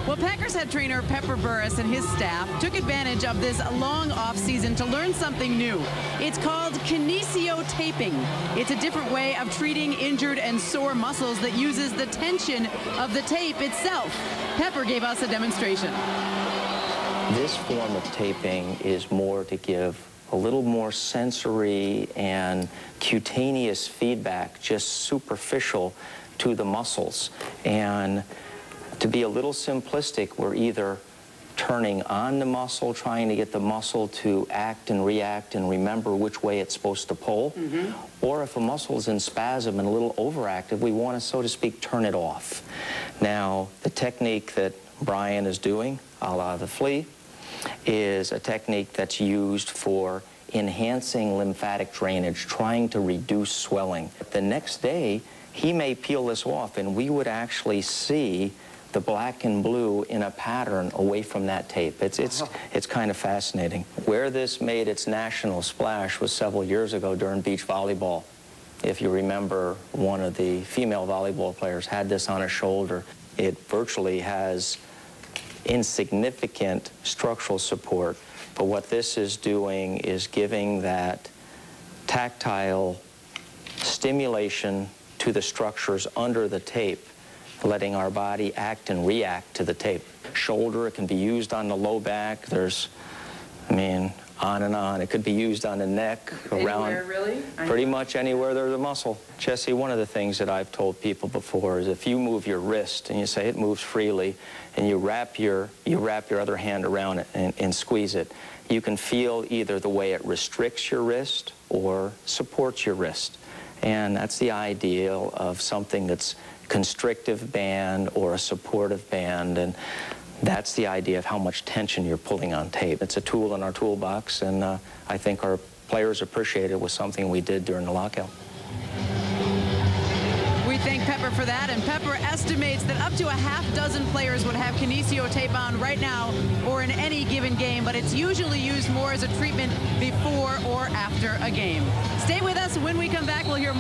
Well, Packers head trainer Pepper Burris and his staff took advantage of this long off-season to learn something new. It's called Kinesio Taping. It's a different way of treating injured and sore muscles that uses the tension of the tape itself. Pepper gave us a demonstration. This form of taping is more to give a little more sensory and cutaneous feedback, just superficial to the muscles. And to be a little simplistic, we're either turning on the muscle, trying to get the muscle to act and react and remember which way it's supposed to pull, or if a muscle is in spasm and a little overactive, we want to, so to speak, turn it off. Now, the technique that Brian is doing, a la the flea, is a technique that's used for enhancing lymphatic drainage, trying to reduce swelling. The next day, he may peel this off, and we would actually see the black and blue in a pattern away from that tape. It's kind of fascinating. Where this made its national splash was several years ago during beach volleyball. If you remember, one of the female volleyball players had this on her shoulder. It virtually has insignificant structural support, but what this is doing is giving that tactile stimulation to the structures under the tape, letting our body act and react to the tape. Shoulder, it can be used on the low back. There's, I mean, on and on. It could be used on the neck, around. Anywhere, really? Pretty much anywhere there's a muscle. Jesse, one of the things that I've told people before is if you move your wrist and you say it moves freely, and you wrap your other hand around it and squeeze it, you can feel either the way it restricts your wrist or supports your wrist. And that's the ideal of something that's constrictive band or a supportive band, and that's the idea of how much tension you're pulling on tape. It's a tool in our toolbox, and I think our players appreciate it was something we did during the lockout. We thank Pepper for that, and Pepper estimates that up to a half-dozen players would have Kinesio tape on right now or in any given game, but it's usually used more as a treatment before or after a game. Stay with us. When we come back, we'll hear